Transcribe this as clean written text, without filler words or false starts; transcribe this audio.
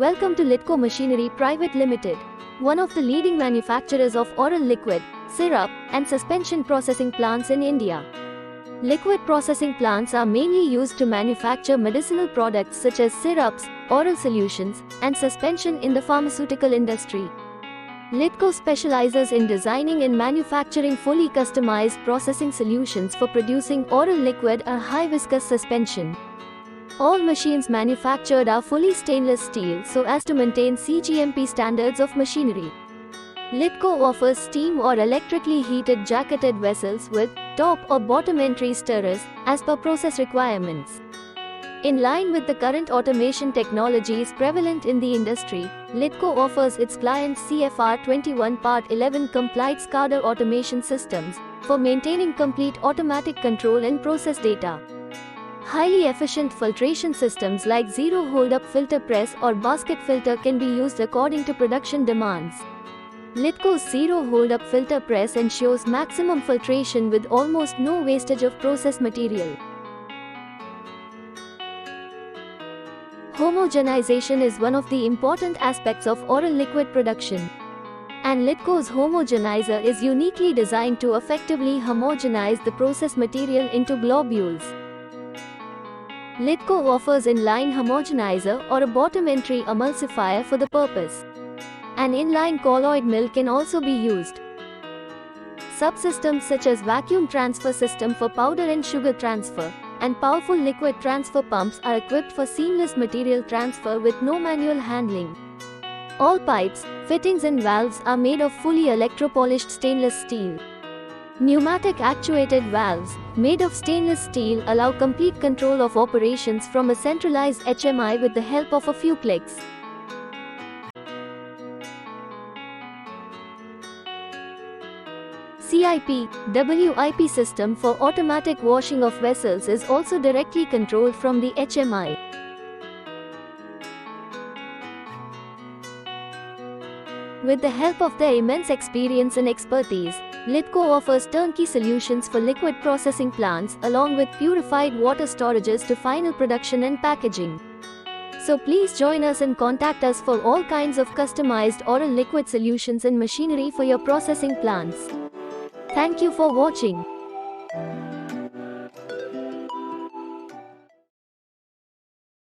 Welcome to LITCO Machinery Pvt Limited, one of the leading manufacturers of oral liquid, syrup, and suspension processing plants in India. Liquid processing plants are mainly used to manufacture medicinal products such as syrups, oral solutions, and suspension in the pharmaceutical industry. LITCO specializes in designing and manufacturing fully customized processing solutions for producing oral liquid or high viscous suspension. All machines manufactured are fully stainless steel so as to maintain CGMP standards of machinery. LITCO offers steam or electrically heated jacketed vessels with top or bottom entry stirrers as per process requirements. In line with the current automation technologies prevalent in the industry, LITCO offers its clients CFR 21 Part 11 compliant SCADA automation systems for maintaining complete automatic control and process data. Highly efficient filtration systems like zero hold-up filter press or basket filter can be used according to production demands. LITCO's zero hold-up filter press ensures maximum filtration with almost no wastage of process material. Homogenization is one of the important aspects of oral liquid production. And LITCO's Homogenizer is uniquely designed to effectively homogenize the process material into globules. LITCO offers inline homogenizer or a bottom entry emulsifier for the purpose. An inline colloid mill can also be used. Subsystems such as vacuum transfer system for powder and sugar transfer, and powerful liquid transfer pumps are equipped for seamless material transfer with no manual handling. All pipes, fittings and valves are made of fully electropolished stainless steel. Pneumatic actuated valves, made of stainless steel, allow complete control of operations from a centralized HMI with the help of a few clicks. WIP system for automatic washing of vessels is also directly controlled from the HMI. With the help of their immense experience and expertise, LITCO offers turnkey solutions for liquid processing plants along with purified water storages to final production and packaging. So please join us and contact us for all kinds of customized oral liquid solutions and machinery for your processing plants. Thank you for watching.